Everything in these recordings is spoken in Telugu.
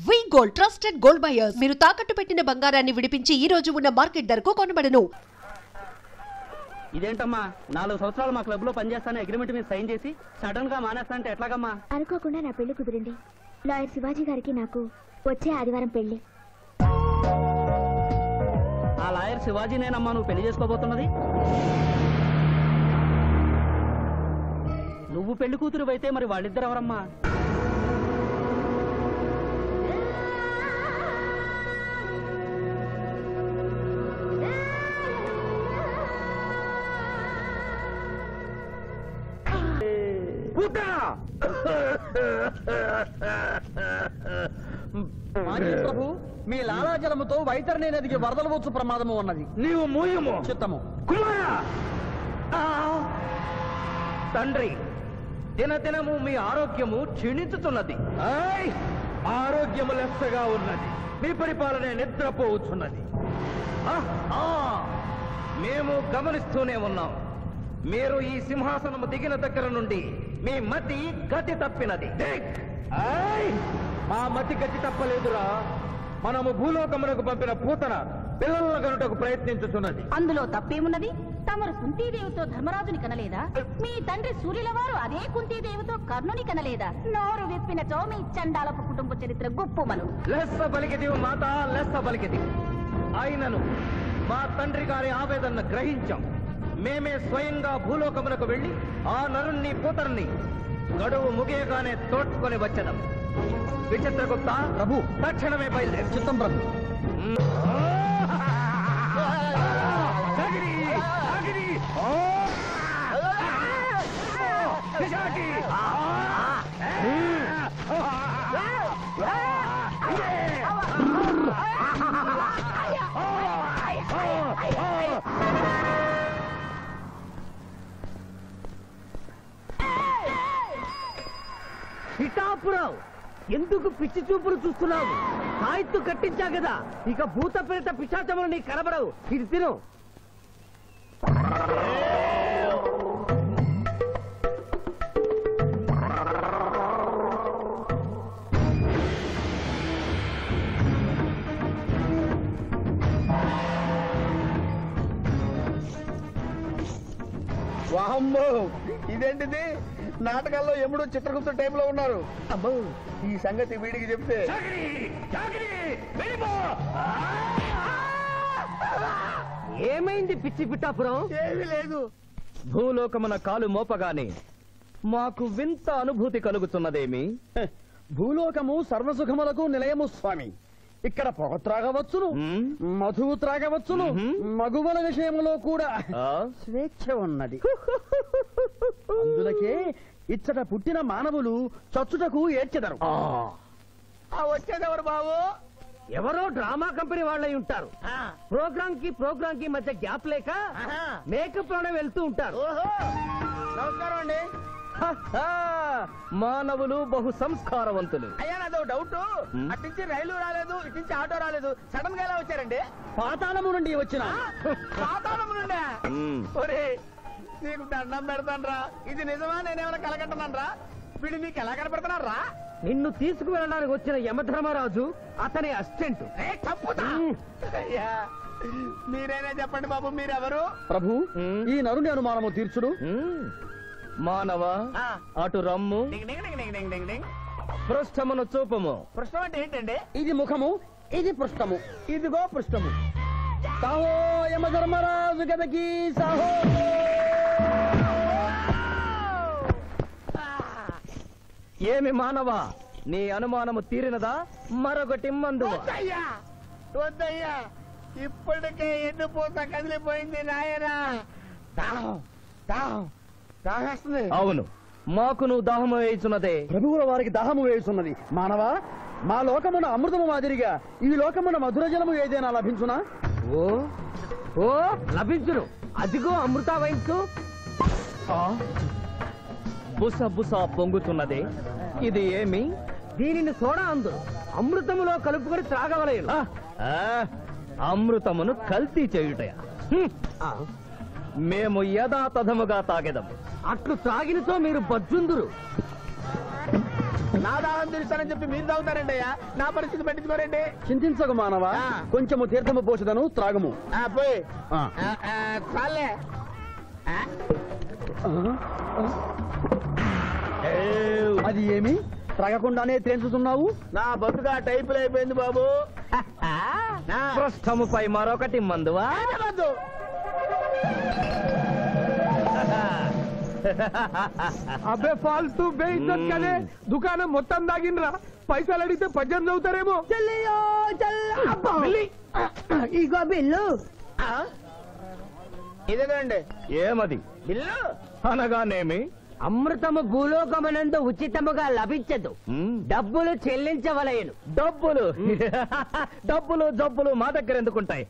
వి గోల్డ్ ట్రస్టెడ్ గోల్డ్ బయర్స్ మీరు తాకట్టు పెట్టిన బంగారాన్ని విడిపించి ఈ రోజు ఉన్న మార్కెట్ ధరకు కొనబడను. ఇదేంటమ్మా 4 సంవత్సరాలు మా క్లబ్ లో పనిచేస్తాను అగ్రిమెంట్ మీద సైన్ చేసి సడన్ గా మానేస్తా అంటే ఎట్లాగమ్మా? అనుకోకుండా నా పెళ్లి కుదిరింది. లాయర్ శివాజీ గారికి నాకు వచ్చే ఆదివారం పెళ్లి. ఆ లాయర్ శివాజీనేనమ్మా నువ్వు పెళ్లి చేసుకోబోతున్నది? నువ్వు పెళ్లి కూతురు అయితే మరి వాళ్ళిద్దరు ఎవరమ్మా? ప్రభు, మీ లాలాజలముతో వైతరణి నదికి వరదలు వచ్చు ప్రమాదము ఉన్నది. నీవు మూయము చిత్తము. కుమారా తండ్రి, దినదినము మీ ఆరోగ్యము క్షీణించుతున్నది. ఆరోగ్యము లెస్సగా ఉన్నది, మీ పరిపాలన నిద్రపోవచ్చున్నది. మేము గమనిస్తూనే ఉన్నాం. మీరు ఈ సింహాసనము దిగిన దగ్గర నుండి మీ మతి గతి తప్పినది. మా మతి గతి తప్పలేదురా. మనము భూలోకమునకు పంపిన పూతన పిల్లల గనుటకు ప్రయత్నించుతున్నది. అందులో తప్పేమున్నది? తమరు కుంతీదేవితో ధర్మరాజుని కనలేదా? మీ తండ్రి సూర్యుల వారు అదే కుంతీదేవితో కర్ణుని కనలేదా? నోరు విప్పినచో మీ చండాలపు కుటుంబ చరిత్ర గుప్పుమను. లెస్స పలికిది మాత, లెస్స పలికిది. ఆయనను మా తండ్రి గారి ఆవేదన గ్రహించాం. మేమే స్వయంగా భూలోకమునకు వెళ్లి ఆ నరుణ్ణి పూతరుని గడువు ముగియగానే తోడ్కొని వచ్చేదాం. విచిత్రగుప్త ప్రభు, తక్షణమే బయలుదేరి. చిత్తం ప్రభు. పిఠాపురం, ఎందుకు పిచ్చి చూపులు చూస్తున్నావు? సాయిత్తు కట్టించా కదా, ఇక భూత ప్రేత పిశాచములు నీ కనబడవు. ఇది తిను. వాహమ్మో, ఇదేంటిది? నాటకాల్లో ఎముడు చిత్రగుప్త టైంలో ఉన్నారు. అమ్మో, ఈ సంగతి వీడికి చెప్తే ఏమైంది పిచ్చి పిఠాపురం? ఏమీ లేదు. భూలోకమున కాలు మోపగానే మాకు వింత అనుభూతి కలుగుతున్నదేమి? భూలోకము సర్వసుఖములకు నిలయము స్వామి. ఇక్కడ పొగ త్రాగవచ్చును, మధువు త్రాగవచ్చును, మగువల విషయంలో కూడా స్వేచ్ఛ ఉన్నది. అందులకే ఇచ్చట పుట్టిన మానవులు చచ్చుటకు ఏడ్చెదరు. వచ్చేదెవరు బాబు? ఎవరో డ్రామా కంపెనీ వాళ్ళై ఉంటారు. ప్రోగ్రామ్ కి మధ్య గ్యాప్ లేక మేకప్ లోనే వెళ్తూ ఉంటారు. నమస్కారం అండి. మానవులు బహు సంస్కారవంతులు. అయ్యా, నాదో డౌట్. అట్నుంచి రైలు రాలేదు, ఇట్నుంచి ఆటో రాలేదు, సడన్ గా ఎలా వచ్చారండి? పాతాళము నుండి వచ్చిన. పాతాళము నుండి? ఒరే, నీకు దండం పెడతానరా. ఇది నిజమా? నేనేమైనా కలగంటున్నానరా? వీడు నీకు ఎలా కనపడుతున్నారా? నిన్ను తీసుకువెళ్ళడానికి వచ్చిన యమధర్మరాజు అతని అసిస్టెంట్. అయ్యా, మీరైనా చెప్పండి బాబు, మీరెవరు? ప్రభు, ఈ నరుని అనుమానము తీర్చుడు. మానవ, అటు రమ్ము, పృష్ఠమును చూపము. పృష్ఠం అంటే ఏంటండి? ఇది ముఖము, ఇది పృష్ఠము. ఇదిగో పృష్ఠము. సాహో యమధర్మరాజు గదకి సాహో. ఏమి మానవ, నీ అనుమానము తీరినదా? మరొకటి మందు. వద్దయ్యా, ఇప్పటికే ఎండిపోత కదిలిపోయింది నాయనా. దాహం దాహం దాహేస్తుంది. అవును, మాకు నువ్వు దాహము వేయుచున్నదే. ప్రభువుల వారికి దాహము వేయుచున్నది. మానవా, మా లోకమున అమృతము మాదిరిగా ఈ లోకమున మధుర జలము ఏదైనా లభించునా? ఓ ఓ లభించును. అదిగో అమృత వైన్స్. బుస బుస పొంగుతున్నదే, ఇది ఏమి? దీనిని సోడా అందు అమృతములో కలుపుకొని త్రాగవలేను. అమృతమును కల్తీ చేయుటయా? మేము యథాతథముగా తాగెదము. అట్లు త్రాగినతో మీరు బజ్జుందురు. నా దాహం తీరుస్తానని చెప్పి మీరు తాగుతారండి అయ్యా, నా పరిస్థితి పట్టించుకోరండి. చింతించకు మానవా, కొంచెము తీర్థము పోషదను త్రాగము. పోయి చాలే. అది ఏమి త్రాగకుండానే తేల్చుతున్నావు? నా బతుగా టైపులు అయిపోయింది బాబు. పృష్ఠముపై మరొకటి మందువా? అబ్బే ఫాల్తూ బేయిజ్జత్ కదే, దుకాణం మొత్తం దాగినరా, పైసలు అడిగితే పద్యం చదువుతారేమో. ఇగో బిల్లు. ఇదేనండి ఏమది బిల్లు. అనగానేమి? అమృతము భూలోకమనందు ఉచితముగా లభించదు, డబ్బులు చెల్లించవలయను. డబ్బులు డబ్బులు జబ్బులు మా దగ్గర ఎందుకుంటాయి?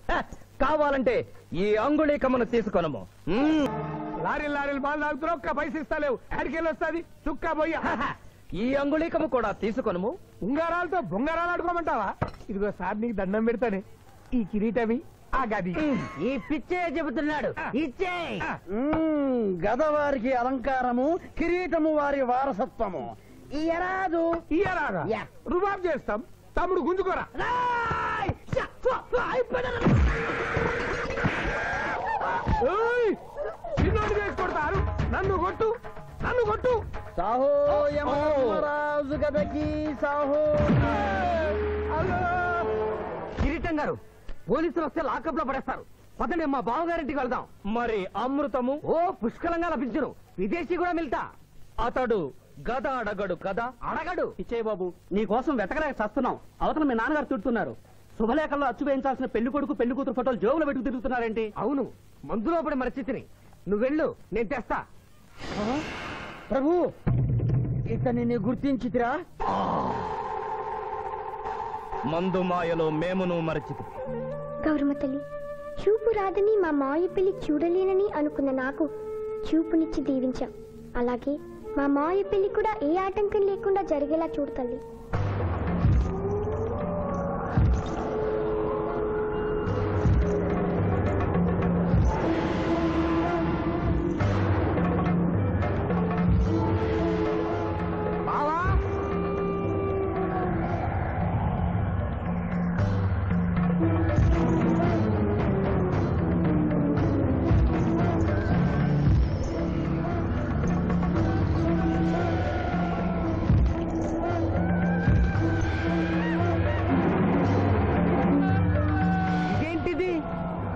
కావాలంటే ఈ అంగుళీకమును తీసుకొనము. లారీలు లారీలు బాగా తాగుతున్నావు, ఒక్క పైసలు ఇస్తలేవు, ఆడికెళ్ళి వస్తుంది చుక్క పోయి. ఈ అంగుళీకము కూడా తీసుకొనము. ఉంగరాలతో బొంగరాలు ఆడుకోమంటావా? ఇదిగో సార్ నీకు దండం పెడతానే, ఈ కిరీటమి ఆ గది. ఈ పిచ్చే చెబుతున్నాడు, ఇచ్చే. గద వారికి అలంకారము, కిరీటము వారి వారసత్వము. ఇయరాదు. ఇయ్యరాదా? యా. రుబాబ్ చేస్తాం, తమ్ముడు గుంజుకోరా. చిన్నోడు చేసి కొడతారు, నన్ను కొట్టు, నన్ను కొట్టు. సాహో యమరాజు గదకి సాహో. కిరీటం గారు, పోలీసులు వస్తే లాకప్ లో పడేస్తారు. పదండి, మా బావగారింటికి వెళ్దాం. మరి అమృతము? ఓ పుష్కలంగా లభించును, విదేశీ కూడా మిల్తా. అతడు గద అడగడు కదా? అడగడు. ఇచ్చేయి బాబు, నీ కోసం వెతకలేక చస్తున్నాం. అవతల మీ నాన్నగారు తిడుతున్నారు. శుభలేఖల్లో అచ్చు వేయించాల్సిన పెళ్లి కొడుకు పెళ్లి కూతురు ఫోటోలు జోబులు పెట్టుకు తిరుగుతున్నారేంటి? అవును, మందులో పడి మరచితిని. నువ్వెళ్ళు, నేను తెస్తా. ప్రభు, ఇతన్ని నీ గుర్తించితిరా? మందు మాయలో మేమును మరచితి. గౌరమ్మ తల్లి, చూపు రాదని మా మాయ పెళ్లి చూడలేనని అనుకున్న నాకు చూపునిచ్చి దీవించాం. అలాగే మా మాయ పెళ్లి కూడా ఏ ఆటంకం లేకుండా జరిగేలా చూడు తల్లి.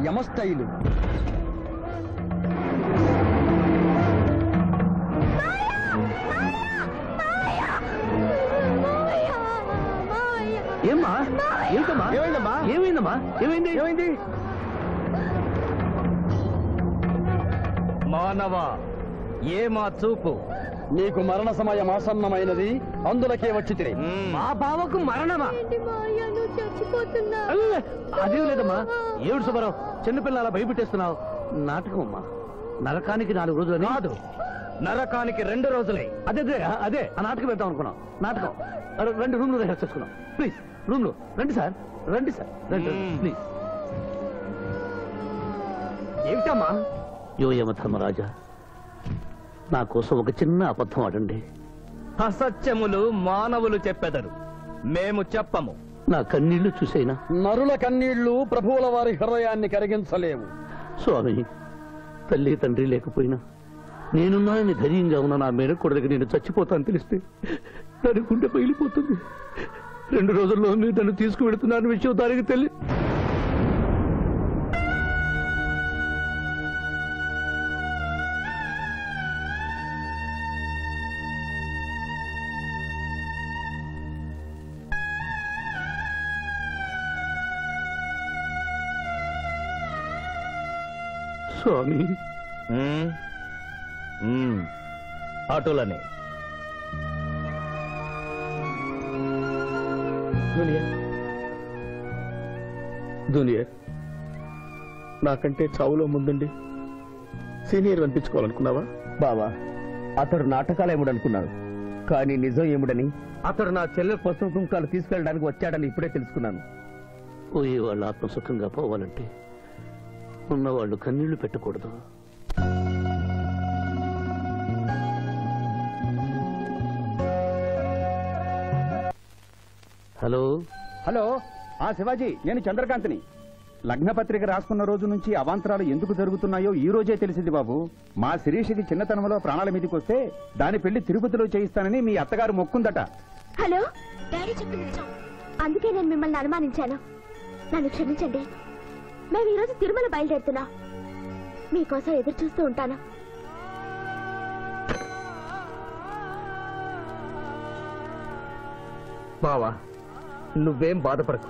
యమస్థైలు. ఏమ్మా? ఏంటమ్మా? ఏమైందమ్మా? ఏమైందమ్మా? ఏమైంది? ఏమైంది? మానవ, ఏమా చూపు? నీకు మరణ సమయం ఆసన్నమైనది, అందులకే వచ్చి తిరిగి. మా బావకు మరణమా? అదేం లేదమ్మా. ఏడు సుబ్బారావు, చిన్నపిల్లల భయపెట్టేస్తున్నావు. నాటకం అమ్మా. నరకానికి 4 రోజులు కాదు, నరకానికి 2 రోజులే. అదే అదే ఆ నాటకం వేద్దాం అనుకున్నాం. నాటకం 2 రూమ్లు రిహార్స్ చేసుకున్నాం. ప్లీజ్ రూమ్ లో రండి సార్, రండి సార్, రండి ప్లీజ్. ఏమిటమ్మా? యో యమధర్మరాజా, నా కోసం ఒక చిన్న అబద్ధం ఆడండి. అసత్యములు మానవులు చెప్పెదరు, మేము చెప్పము. నా కన్నీళ్లు చూసేనా? నరుల కన్నీళ్లు ప్రభువుల వారి హృదయాన్ని కరిగించలేవు. స్వామి, తల్లి తండ్రి లేకపోయినా నేనున్నానని ధైర్యంగా ఉన్న నా మేనకోడలికి నేను చచ్చిపోతాను తెలిస్తే దాని గుండె పగిలిపోతుంది. 2 రోజుల్లో మీరు నన్ను తీసుకువెడుతున్నాను విషయం దానికి తెలియదు. స్వామి, అటులనే దునియా నాకంటే చావులో ముందండి సీనియర్ అనిపించుకోవాలనుకున్నావా? బావా, అతడు నాటకాలు ఏముడనుకున్నాడు, కానీ నిజం ఏముడని, అతడు నా చెల్లె పసుపు కుంకాలు తీసుకెళ్ళడానికి వచ్చాడని ఇప్పుడే తెలుసుకున్నాను. పోయే వాళ్ళు ఆత్మసుఖంగా పోవాలంటే ఉన్నవాళ్ళు కన్నీళ్లు పెట్టకూడదు. హలో హలో శివాజీ, నేను చంద్రకాంత్ని. లగ్నపత్రిక రాసుకున్న రోజు నుంచి అవాంతరాలు ఎందుకు జరుగుతున్నాయో ఈ రోజే తెలిసింది బాబు. మా శిరీషకి చిన్నతనంలో ప్రాణాల మీదకి వస్తే దాని పెళ్లి తిరుపతిలో చేయిస్తానని మీ అత్తగారు మొక్కుందట. హలో, డాడీ చెప్పింది నిజం. అందుకే నేను మిమ్మల్ని అనుమానించాను. నన్ను క్షమించండి. మేము ఈరోజు తిరుమల బయలుదేరుతున్నాం. మీకోసం ఎదురు చూస్తూ ఉంటాను. బావా, నువ్వేం బాధపడకు.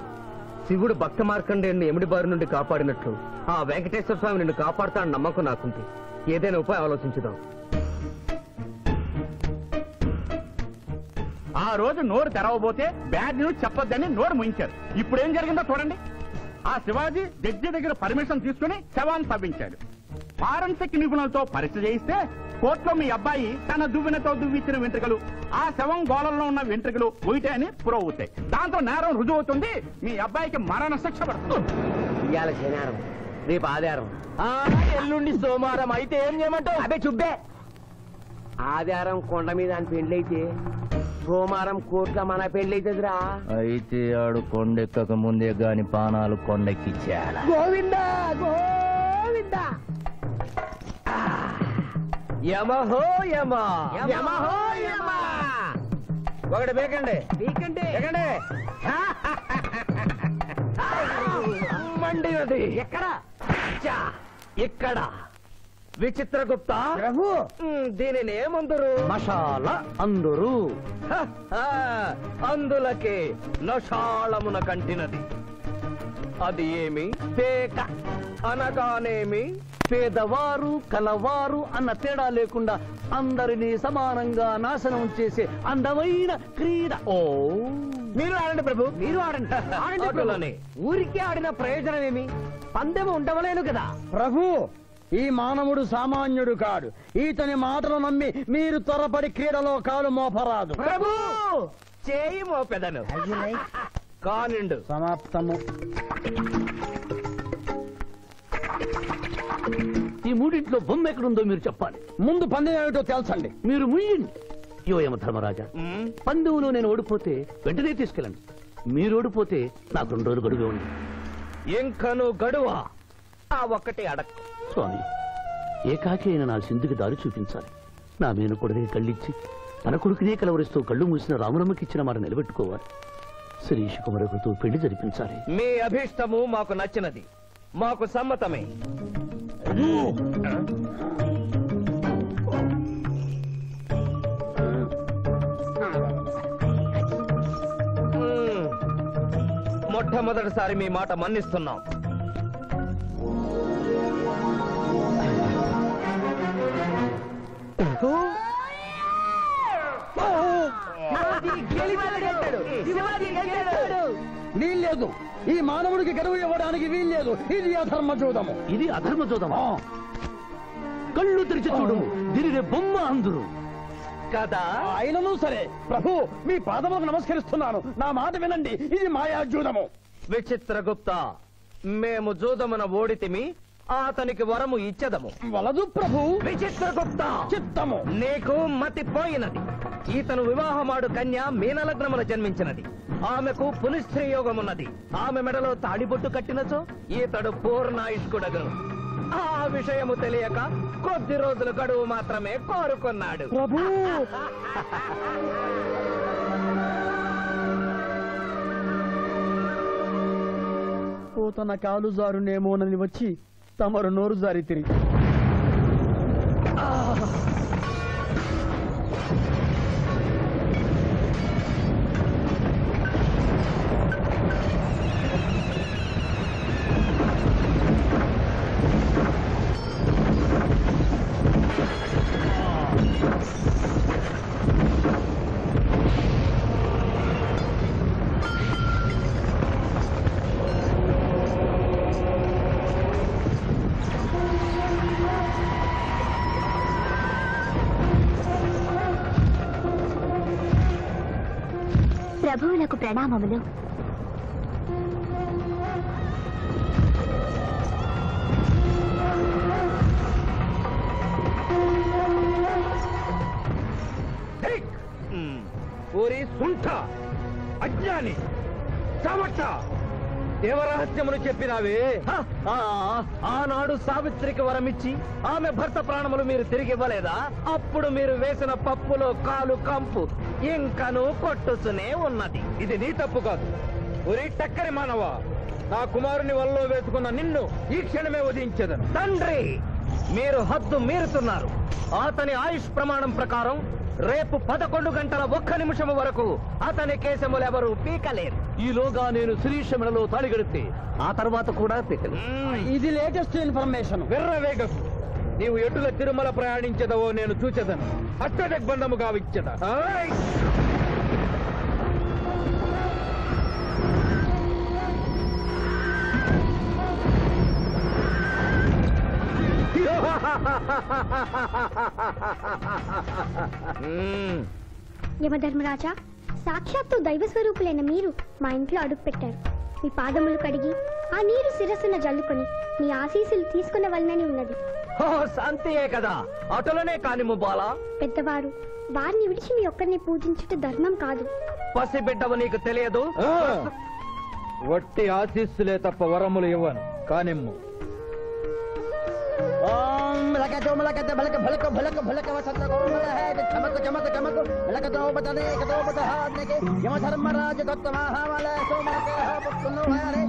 శివుడు భక్త మార్కండేయుని ఎమిడి బారి నుండి కాపాడినట్లు ఆ వెంకటేశ్వర స్వామి నిన్ను కాపాడుతాడని నమ్మకం నాకుంది. ఏదైనా ఉపాయం ఆలోచించుదాం. ఆ రోజు నోరు తెరవబోతే బ్యాడ్ న్యూస్ చెప్పొద్దని నోరు ముయించారు. ఇప్పుడు ఏం జరిగిందో చూడండి. ఆ శివాజీ జడ్జి దగ్గర పర్మిషన్ తీసుకుని శవాన్ని తవ్వించాడు. ఫారెన్సిక్ నిపుణులతో పరీక్ష చేయిస్తే కోర్టులో మీ అబ్బాయి తన దువ్వెనతో దువ్విచ్చిన వెంట్రుకలు, ఆ శవం గోళంలో ఉన్న వెంట్రుకలు ఒకటే అని ప్రూవ్ అవుతాయి. దాంతో నేరం రుజువు అవుతుంది. మీ అబ్బాయికి మరణ శిక్ష పడుతుంది. ఇవాళ శనివారం, రేపు ఆదివారం, ఎల్లుండి సోమవారం. అయితే ఏం చేయమంటావు? అదే చుబ్బే. ఆదివారం కొండ మీద అని పెళ్ళైతే సోమవారం కోట్ల మన పెళ్ళైతుందిరా. అయితే ఆడు కొండెక్కక ముందే గాని పానాలు కొండెక్కిచ్చేయాల. గోవిందా గోవిందా. యమహో యమ, యమహో యమ. ఒకటి బేకండి, బీకండి, బేకండి. మండినది ఎక్కడ? ఇక్కడ. విచిత్రగుప్త ప్రభు, దీనిని ఏమందరు? మషాల అందురు. అందులకే నషాళమున కంటినది. అది ఏమి? పేక అనగానేమి పేదవారు కలవారు అన్న తేడా లేకుండా అందరినీ సమానంగా నాశనం చేసే అందమైన క్రీడ. ఓ, మీరు ఆడండి ప్రభు, మీరు ఆడండి. ఆడండి. ఊరికే ఆడిన ప్రయోజనం ఏమి? పందెము ఉండవలేను కదా ప్రభు. ఈ మానవుడు సామాన్యుడు కాడు. ఈతని మాటలు నమ్మి మీరు త్వరపడి క్రీడలో కాలు మోపరాదు ప్రభు. చేయి మోపెదను కానిండు. సమాప్తము. ఈ మూడింట్లో బొమ్మ ఎక్కడుందో మీరు చెప్పాలి. ముందు పందెం ఏమిటో తెలుసండి. మీరు ముయ్యండి. యోయమ ధర్మరాజా, పందెంలో నేను ఓడిపోతే వెంటనే తీసుకెళ్ళండి. మీరు ఓడిపోతే నాకు 2 రోజులు గడువే ఉంది. ఇంకను గడువా? ఆ ఒక్కటే అడక్. స్వామి, ఏకాకి అయిన నా సింధుకి దారి చూపించాలి. నా మేను కొడుకుని కళ్ళిచ్చి తన కొడుకునే కలవరిస్తూ కళ్ళు మూసిన రాములమ్మకి ఇచ్చిన మాట నిలబెట్టుకోవాలి. శిరీష్ కుమారుడితో పెళ్లి జరిపించాలి. మీ అభీష్టము మాకు నచ్చినది, మాకు సమ్మతమే. మొట్టమొదటిసారి మీ మాట మన్నిస్తున్నాం. వీల్లేదు. ఈ మానవుడికి గడువు ఇవ్వడానికి వీల్లేదు. ఇది అధర్మ జోదము. ఇది అధర్మ జోదము. కళ్ళు తెరిచి చూడు, దీనిని బొమ్మ అందురు కదా. అయినను సరే ప్రభు, మీ పాదములకు నమస్కరిస్తున్నాను. నా మాట వినండి. ఇది మాయా జూదము. విచిత్రగుప్త, మేము జూదమున ఓడితిమి, అతనికి వరము ఇచ్చదము. వలదు ప్రభు. విచిత్రగుప్త, చిత్తము నీకు మతిపోయినది. ఈతను వివాహమాడు కన్య మీనలగ్నమున జన్మించినది. ఆమెకు పునిస్త్రీ యోగమున్నది. ఆమె మెడలో తాడిబొట్టు కట్టినచో ఈతడు పూర్ణాయుష్కుడగను. ఆ విషయము తెలియక కొద్ది రోజుల గడువు మాత్రమే కోరుకున్నాడు. ప్రభు, తన కాలు జారునేమోనని వచ్చి తమరు నోరు జారి తిరిగి ప్రభువులకు ప్రణామములు. ఓరి సుంఠ, అజ్ఞాని, చావట్ట దేవరహస్యమును చెప్పినావే ఆనాడు సావిత్రికి వరమిచ్చి ఆమె భర్త ప్రాణములు మీరు తిరిగి ఇవ్వలేదా? అప్పుడు మీరు వేసిన పప్పులో కాలు కంపు ఇంకను కొట్టుసునే ఉన్నది. ఇది నీ తప్పు కాదు. ఒరి టక్కరి మానవ, నా కుమారుని వల్లో వేసుకున్న నిన్ను ఈ క్షణమే వధించదను. తండ్రి, మీరు హద్దు మీరుతున్నారు. అతని ఆయుష్ ప్రమాణం ప్రకారం రేపు 11 గంటల 1 నిమిషం వరకు అతని కేశములెవరూ పీకలేరు. ఈలోగా నేను శ్రీశమలలో తాళిగడితే ఆ తర్వాత కూడా పీకలేదు. ఇది లేటెస్ట్ ఇన్ఫర్మేషన్. వెర్రవేగకు. నీవు ఎటుల తిరుమల ప్రయాణించదవో నేను చూచెదను. అష్టదిగ్బంధము గావించద. యమధర్మరాజా, సాక్షాత్తు దైవ స్వరూపులైన మీరు మా ఇంట్లో అడుగు పెట్టారు. మీ పాదములు కడిగి ఆ నీరు శిరస్సున జల్లుకొని మీ ఆశీస్సులు తీసుకునవలనని ఉన్నది. శాంతియే కదా, అటులనే కానిము బాలా. పెద్దవారు, వారిని విడిచి మీ ఒక్కరిని పూజించుట ధర్మం కాదు. పసిబిడ్డవు నీకు తెలియదు. వట్టి ఆశీస్సులే తప్ప వరములు ఇవ్వను. కానిమ్ము. मलकतो मलकत भलक भलक भलक भलक वसंत कोमल है चमक चमक चमक मलकतो बतने कतो बतहाने के यम धर्मराज गतमहावल सोमक पुन्नो हरे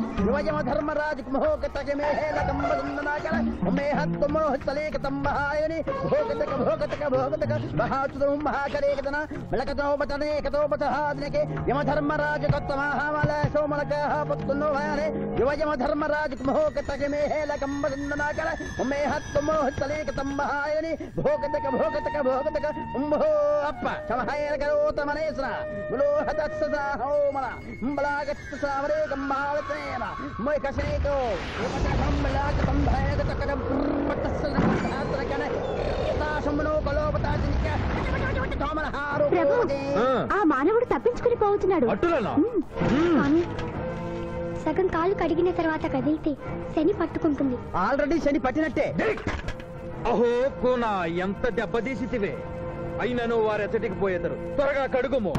यम धर्मराज मोह कतके में है लकम बंदना कर मैं हत मोह तले कतम बहायनि भोगतक भोगतक भोगतक बहाचुदम महाकरे कतना मलकतो बतने कतो बतहाने के यम धर्मराज गतमहावल सोमक पुन्नो हरे यम धर्मराज मोह कतके में है लकम बंदना कर मैं हत मोह तले कतम बहायनि भोगतक भोगतक भोगतक उम्भो अप्प समहायर करोत मनेसरा बोलो हतत सदा होमला बलागत सावरे गम्बालतेन मोय कसेको यमता गम्बलाक संभयक तकरम पतसन आत्रकन ता समनो कलोपता जिनక తోమలహారు. ప్రభు, ఆ మానవుడు తప్పించుకుని పోతున్నాడు. కానీ సగం కాలు కడిగిన తర్వాత కదిలితే శని పట్టుకుంటుంది. ఆల్రెడీ శని పట్టినట్టే. అహో కోనా, ఎంత దెబ్బతీసితివే. అయినను వారెచ్చటికి పోయేదరు. త్వరగా కడుగుము.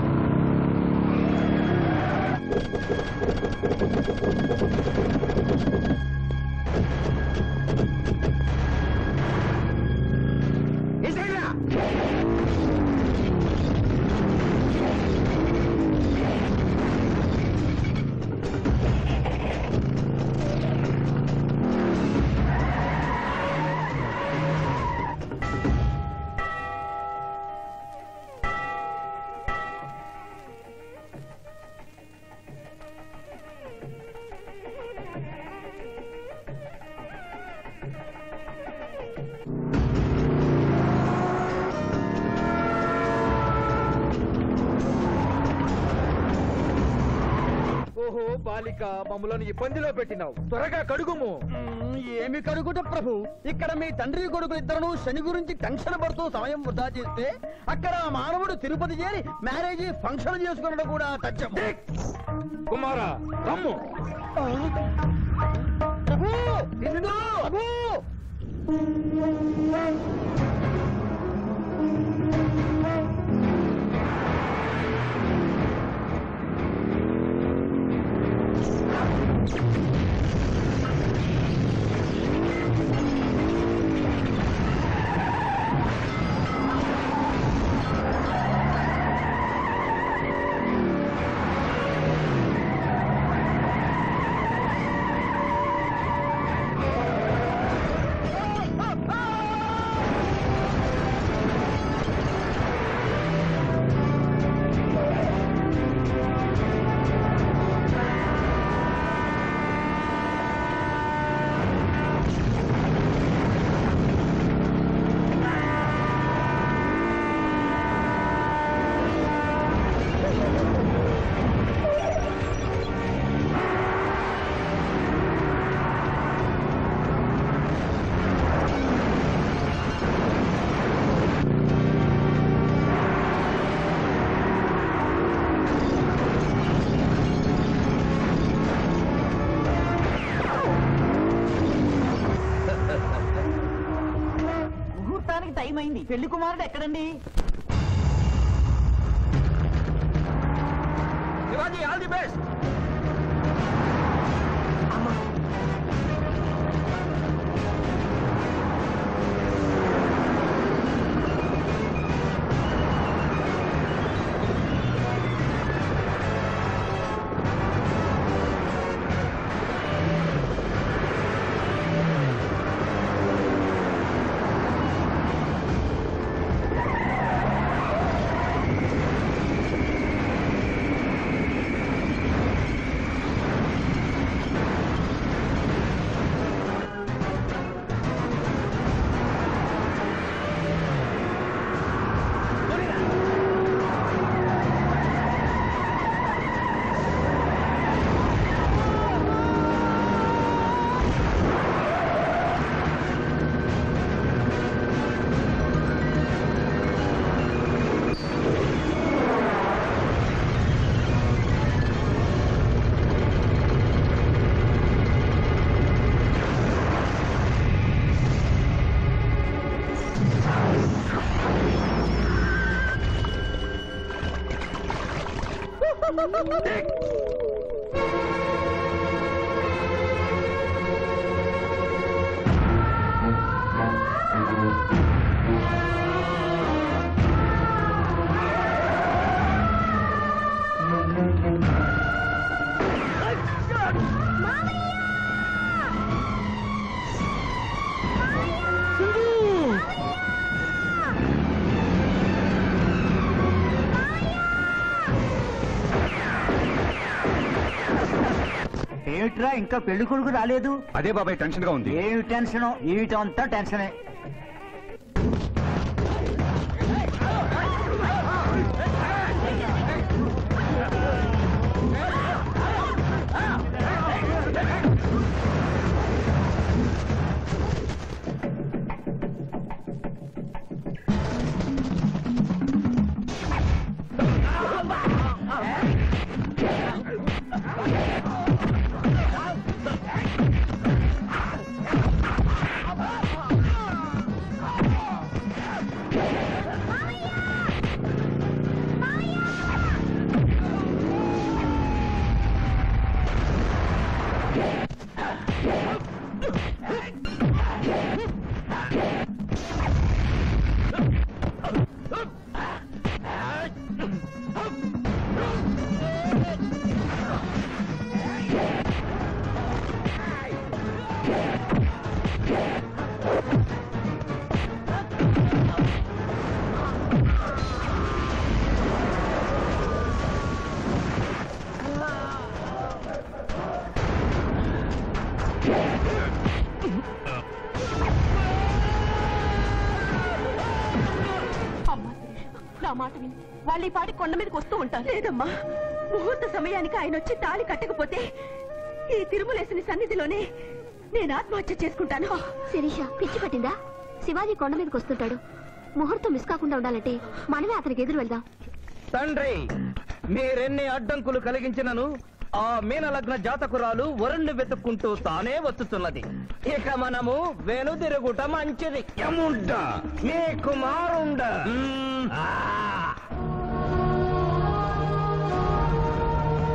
ఓహో బాలిక, మమ్మలను ఇబ్బందిలో పెట్టినావు. త్వరగా కడుగుము. ఏమి కడుగుట ప్రభు, ఇక్కడ మీ తండ్రి కొడుకులు ఇద్దరు శని గురించి టెన్షన్ పడుతూ సమయం వృధా చేస్తే అక్కడ మానవుడు తిరుపతి చేరి మ్యారేజ్ ఫంక్షన్ చేసుకున్నట్టు కూడా తచ్చం. కుమారా, రమ్ము. ప్రభు, ప్రభు! టైం అయింది. పెళ్లి కుమారుడు ఎక్కడండి? Shivaji, all the best. ఏమిట్రా ఇంకా పెళ్లి కొడుకు రాలేదు? అదే బాబాయ్ టెన్షన్ గా ఉంది. ఏమి టెన్షన్? ఏమిటంతా టెన్షనే. నా మాట విని వాళ్ళు ఈ పాటి కొండ మీదకి వస్తూ ఉంటారు. లేదమ్మా, ముహూర్త సమయానికి ఆయన వచ్చి తాళి కట్టకపోతే ఈ తిరుమలేసిన సన్నిధిలోనే నేను ఆత్మహత్య చేసుకుంటాను. శిరీష పిచ్చి పట్టిందా? శివాజీ కొండ మీదకి వస్తుంటాడు. ముహూర్తం మిస్ కాకుండా ఉండాలంటే మనమే అతనికి ఎదురు వెళ్దాం. తండ్రి, మీరెన్ని అడ్డంకులు కలిగించినను ఆ మీనలగ్న జాతకురాలు వరుణ్ణి వెతుక్కుంటూ తానే వచ్చుతున్నది. ఇక మనము వెనుదిరుగుట మంచిది. ఏముంటా మీ కుమారుండ